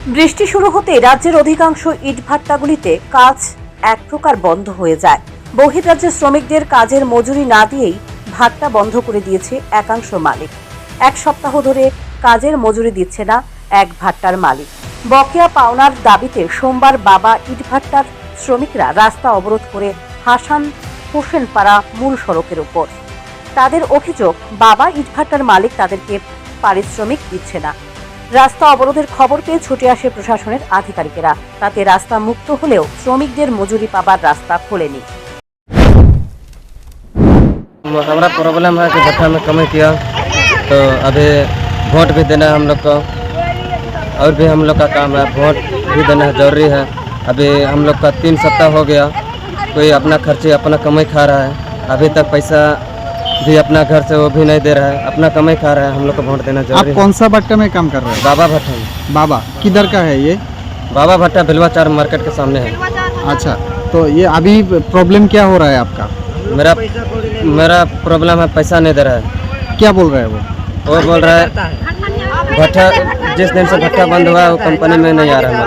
বৃষ্টি শুরু হতে রাজ্যের অধিকাংশ ইটভাট্টাগুলিতে কাজ এক প্রকার বন্ধ হয়ে যায়। বহির্রাজ্যের শ্রমিকদের কাজের মজুরি না দিয়েই ভাট্টা বন্ধ করে দিয়েছে একাংশ মালিক। এক সপ্তাহ ধরে কাজের মজুরি দিচ্ছে না এক ভাট্টার মালিক। বকেয়া পাওনার দাবিতে সোমবার বাবা ইটভাট্টার শ্রমিকরা রাস্তা অবরোধ করে হাসান হোসেনপাড়া মূল সড়কের উপর। তাদের অভিযোগ, বাবা ইটভাট্টার মালিক তাদেরকে পারিশ্রমিক দিচ্ছে না। রাস্তা অবরোধের খবর পেয়ে ছুটে আসে প্রশাসনের আধিকারিকেরা। তাতে রাস্তা মুক্ত হলেও শ্রমিকদের মজুরি পাবার রাস্তা খোলেনি। हमारा प्रॉब्लम है कि भट्टा में कमी किया तो अभी वोट भी देना है हम लोग को, और भी हम लोग का काम है, वोट भी देना है जरूरी है। अभी हम लोग का 3 सप्ताह हो गया, कोई अपना खर्चे अपना कमाई खा रहा है। अभी तक पैसा भी अपना घर से वो भी नहीं दे रहा है, अपना कमाई खा रहा है। हम लोग को वोट देना जरूरी है। आप कौन सा भट्टा में काम कर रहे हैं? बाबा भट्टा में। बाबा किधर का है ये? बाबा भट्टा भिलवा 4 मार्केट के सामने है। अच्छा, तो ये अभी प्रॉब्लम क्या हो रहा है आपका? मेरा प्रॉब्लम है पैसा नहीं दे रहा है। क्या बोल रहा है वो बोल रहा है भट्टा जिस दिन से भट्टा बंद हुआ है वो कंपनी में नहीं आ रहा है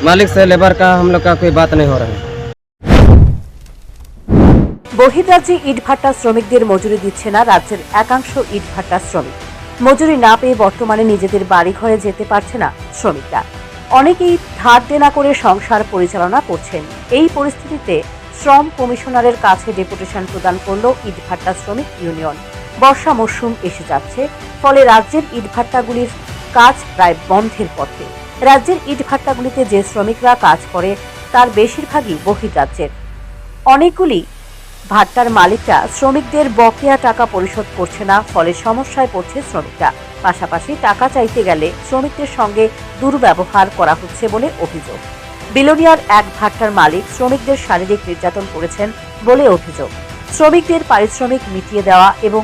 मालिक से लेबर का हम लोग का कोई बात नहीं हो रहा है। বহির্রাজ্যে ইটভাট্টা শ্রমিকদের মজুরি দিচ্ছে না রাজ্যের একাংশ ইটভাট্টা শ্রমিক। মজুরি না পেয়ে বর্তমানে নিজেদের বাড়ি ঘরে যেতে পারছে না শ্রমিকরা। অনেকেই ধার দেনা করে সংসার পরিচালনা করছেন। এই পরিস্থিতিতে শ্রম কমিশনারের কাছে ডেপুটেশন প্রদান করল ইটভাট্টা শ্রমিক ইউনিয়ন। বর্ষা মরশুম এসে যাচ্ছে, ফলে রাজ্যের ইটভাট্টাগুলির কাজ প্রায় বন্ধের পথে। রাজ্যের ইটভাট্টাগুলিতে যে শ্রমিকরা কাজ করে তার বেশিরভাগই বহির্রাজ্যের। অনেকগুলি ভাট্টার মালিকরা শ্রমিকদের বকেয়া টাকা পরিশোধ করছে না, ফলে সমস্যায় পড়ছে শ্রমিকরা। পাশাপাশি টাকা চাইতে গেলে শ্রমিকদের সঙ্গে দুর্ব্যবহার করা হচ্ছে বলে অভিযোগ। বিলোনিয়ার এক ভাট্টার মালিক শ্রমিকদের শারীরিক নির্যাতন করেছেন বলে অভিযোগ। শ্রমিকদের পারিশ্রমিক মিটিয়ে দেওয়া এবং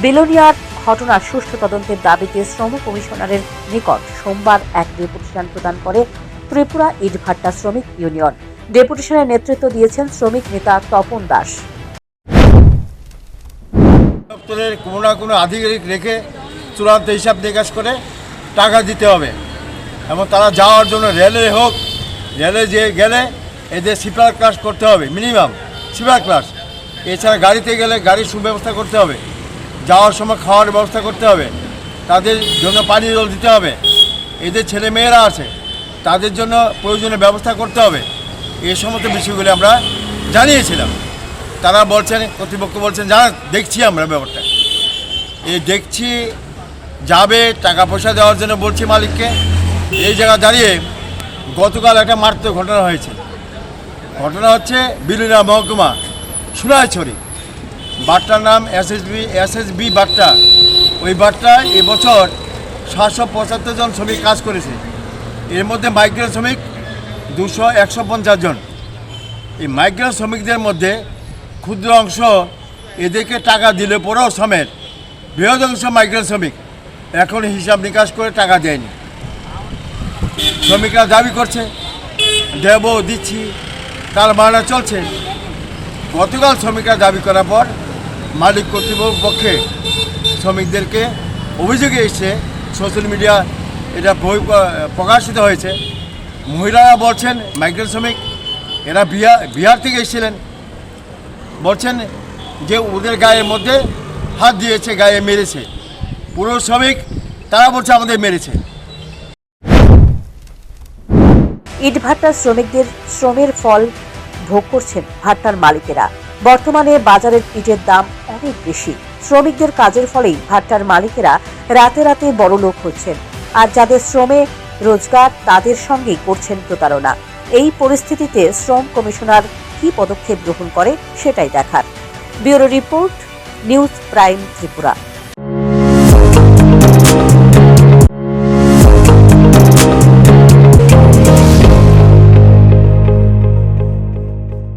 বিলোনিয়ার ঘটনার সুষ্ঠু তদন্তের দাবিতে শ্রম কমিশনারের নিকট সোমবার এক ডেপুটেশন প্রদান করে ত্রিপুরা ইটভাট্টা শ্রমিক ইউনিয়ন। ডেপুটেশনের নেতৃত্ব দিয়েছেন শ্রমিক নেতা তপন দাস। দপ্তরের কোনো না কোনো আধিকারিক রেখে চূড়ান্ত হিসাব নিকাশ করে টাকা দিতে হবে, এবং তারা যাওয়ার জন্য রেলে হোক, রেলে যে গেলে এদের স্লিপার ক্লাস করতে হবে, মিনিমাম স্লিপার ক্লাস। এছাড়া গাড়িতে গেলে গাড়ির সুব্যবস্থা করতে হবে, যাওয়ার সময় খাওয়ার ব্যবস্থা করতে হবে, তাদের জন্য পানীয় জল দিতে হবে। এদের ছেলে মেয়েরা আছে, তাদের জন্য প্রয়োজনীয় ব্যবস্থা করতে হবে। এই সমস্ত বিষয়গুলি আমরা জানিয়েছিলাম। তারা বলছেন, কর্তৃপক্ষ বলছেন, জানা দেখছি আমরা ব্যাপারটা, দেখছি যাবে, টাকা পয়সা দেওয়ার জন্য বলছি মালিককে। এই জায়গা দাঁড়িয়ে গতকাল একটা মারাত্মক ঘটনা হয়েছে। ঘটনা হচ্ছে বিলোনিয়া মহকুমা সুরাইছড়ি, বাট্টার নাম এসএসবি বাট্টা। ওই বাট্টায় এবছর 775 জন শ্রমিক কাজ করেছে। এর মধ্যে মাইগ্রেন্ট শ্রমিক 150 জন। এই মাইগ্রেন্ট শ্রমিকদের মধ্যে ক্ষুদ্র অংশ এদেরকে টাকা দিলে পরেও সমেত বৃহৎ অংশ মাইগ্রেন্ট শ্রমিক এখন হিসাব নিকাশ করে টাকা দেয়নি। শ্রমিকরা দাবি করছে দেব, দিচ্ছি, তার মানা চলছে। গতকাল শ্রমিকরা দাবি করার পর মালিক কর্তৃপক্ষ পক্ষে শ্রমিকদেরকে অভিযোগে এসছে, সোশ্যাল মিডিয়া এটা প্রকাশিত হয়েছে। মহিলারা বলছেন, মাইগ্রেন্ট শ্রমিক এরা বিহার থেকে এসেছিলেন, বলছেন যে ওদের গায়ের মধ্যে হাত দিয়েছে, গায়ে মেরেছে। পুরো শ্রমিক তারা বলছে আমাদের মেরেছে। ইটভাট্টার শ্রমিকদের শ্রমের ফল ভোগ করছেন ভাট্টার মালিকেরা। বর্তমানে বাজারের ইটের দাম অনেক বেশি। শ্রমিকদের কাজের ফলেই ভাট্টার মালিকেরা রাতে রাতে বড়লোক হচ্ছেন, আর যাদের শ্রমে রোজগার তাদের সঙ্গেই করছেন প্রতারণা। এই পরিস্থিতিতে শ্রম কমিশনার কি পদক্ষেপ গ্রহণ করে সেটাই দেখার। Bureau report, news prime Tripura.